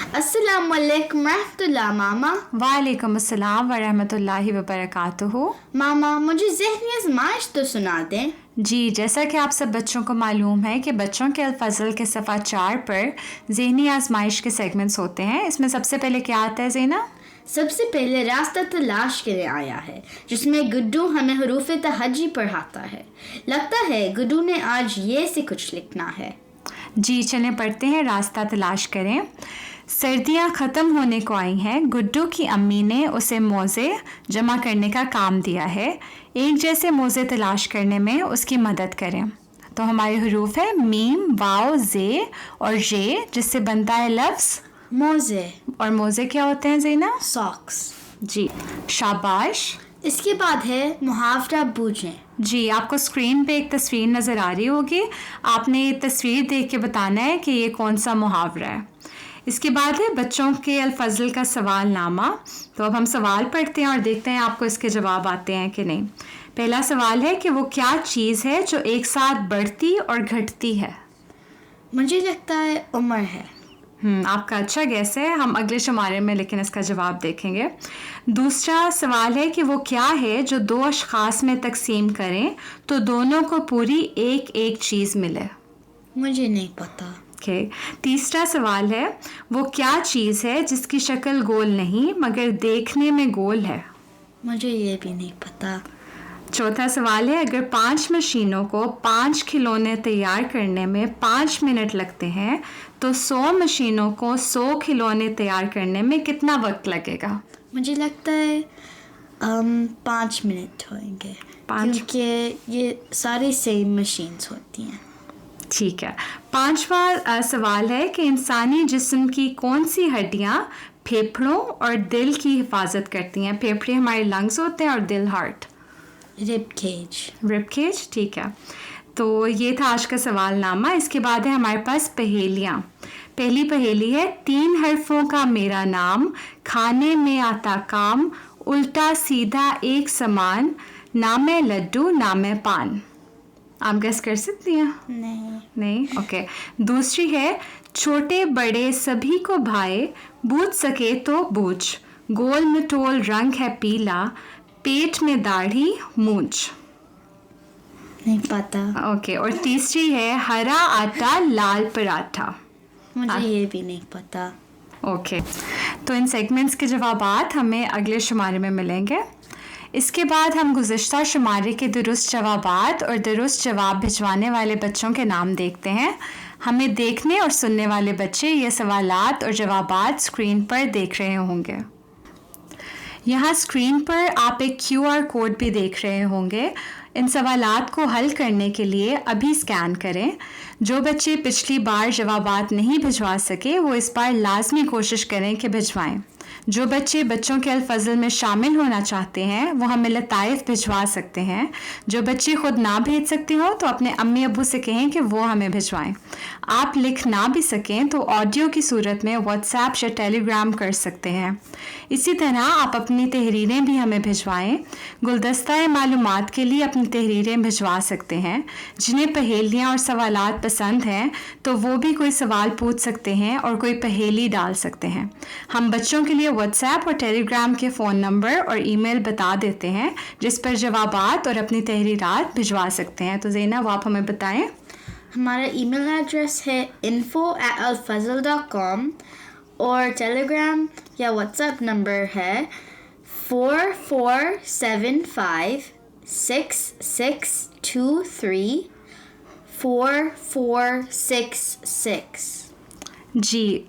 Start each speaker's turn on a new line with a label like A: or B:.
A: अस्सलामुअलैकुम रहमतुल्लाह मामा।
B: वालेकुम अस्सलाम वरहमतुल्लाहि वबरकातुहू।
A: मामा मुझे ज़हनी आज़माइश तो सुना दें।
B: जी, जैसा कि आप सब बच्चों को मालूम है कि बच्चों के अल-फज़ल के सफ़ा 4 पर ज़हनी आज़माइश के सेगमेंट्स होते हैं। इसमें सबसे पहले क्या आता है ज़ेना?
A: सबसे पहले रास्ता तलाश के लिए आया है, जिसमें गुड्डू हमें हरूफ तहज्जी पढ़ाता है। लगता है गुड्डू ने आज ये से कुछ लिखना है।
B: जी, चलें पढ़ते हैं। रास्ता तलाश करें। सर्दियाँ ख़त्म होने को आई हैं। गुड्डू की अम्मी ने उसे मोज़े जमा करने का काम दिया है। एक जैसे मोज़े तलाश करने में उसकी मदद करें। तो हमारे हरूफ है मीम, वाव, जे और जे, जिससे बनता है लफ्ज़
A: मोज़े।
B: और मोज़े क्या होते हैं ज़ेना?
A: सॉक्स।
B: जी, शाबाश।
A: इसके बाद है मुहावरा बूझें।
B: जी, आपको स्क्रीन पे एक तस्वीर नज़र आ रही होगी। आपने ये तस्वीर देख के बताना है कि ये कौन सा मुहावरा है। इसके बाद है बच्चों के अल-फज़ल का सवाल नामा। तो अब हम सवाल पढ़ते हैं और देखते हैं आपको इसके जवाब आते हैं कि नहीं। पहला सवाल है कि वो क्या चीज़ है जो एक साथ बढ़ती और घटती है?
A: मुझे लगता है उम्र है।
B: आपका अच्छा गैस है। हम अगले शुमारे में लेकिन इसका जवाब देखेंगे। दूसरा सवाल है कि वो क्या है जो दो अशख़ास में तकसीम करें तो दोनों को पूरी एक एक चीज़ मिले?
A: मुझे नहीं पता।
B: ओके। तीसरा सवाल है वो क्या चीज़ है जिसकी शक्ल गोल नहीं मगर देखने में गोल है?
A: मुझे ये भी नहीं पता।
B: चौथा सवाल है अगर 5 मशीनों को 5 खिलौने तैयार करने में 5 मिनट लगते हैं तो 100 मशीनों को 100 खिलौने तैयार करने में कितना वक्त लगेगा?
A: मुझे लगता है 5 मिनट होंगे, क्योंकि ये सारी सेम मशीन्स होती हैं।
B: ठीक है। पांचवा सवाल है कि इंसानी जिस्म की कौन सी हड्डियां फेफड़ों और दिल की हिफाजत करती हैं? फेफड़े हमारे लंग्स होते हैं और दिल heart.
A: Rib cage.
B: Rib cage, ठीक है। तो ये था आज का सवाल नामा। इसके बाद है हमारे पास पहेलियाँ। पहली पहेली है 3 हरफों का मेरा नाम, खाने में आता काम, उल्टा सीधा एक समान, ना मैं लड्डू ना मैं पान। आप गेस कर सकती हैं? नहीं, ओके। दूसरी है छोटे बड़े सभी को भाए, बूझ सके तो बूझ, गोल मटोल रंग है पीला, पेट में दाढ़ी मूंछ।
A: नहीं पता।
B: ओके। और तीसरी है हरा आटा लाल पराठा।
A: मुझे ये भी नहीं पता।
B: ओके। तो इन सेगमेंट्स के जवाबात हमें अगले शुमारे में मिलेंगे। इसके बाद हम गुज़िश्ता शुमारे के दुरुस्त जवाबात और दुरुस्त जवाब भिजवाने वाले बच्चों के नाम देखते हैं। हमें देखने और सुनने वाले बच्चे ये सवालात और जवाबात स्क्रीन पर देख रहे होंगे। यहाँ स्क्रीन पर आप एक QR कोड भी देख रहे होंगे। इन सवालात को हल करने के लिए अभी स्कैन करें। जो बच्चे पिछली बार जवाबात नहीं भिजवा सके वो इस बार लाजमी कोशिश करें कि भिजवाएं। जो बच्चे बच्चों के अल-फज़ल में शामिल होना चाहते हैं वो हमें लताइफ भिजवा सकते हैं। जो बच्चे खुद ना भेज सकते हो तो अपने अम्मी अब्बू से कहें कि वो हमें भिजवाएं। आप लिख ना भी सकें तो ऑडियो की सूरत में व्हाट्सएप या टेलीग्राम कर सकते हैं। इसी तरह आप अपनी तहरीरें भी हमें भिजवाएं। गुलदस्ता मालूमात के लिए अपनी तहरीरें भिजवा सकते हैं। जिन्हें पहेलियाँ और सवालात पसंद हैं तो वो भी कोई सवाल पूछ सकते हैं और कोई पहेली डाल सकते हैं। हम बच्चों के लिए व्हाट्सएप और टेलीग्राम के फ़ोन नंबर और ईमेल बता देते हैं जिस पर जवाबात और अपनी तहरीरात भिजवा सकते हैं। तो ज़ेना वो आप हमें बताएं।
A: हमारा ईमेल एड्रेस है info@alfazl.com और टेलीग्राम या व्हाट्सएप नंबर है 447566234466।
B: जी,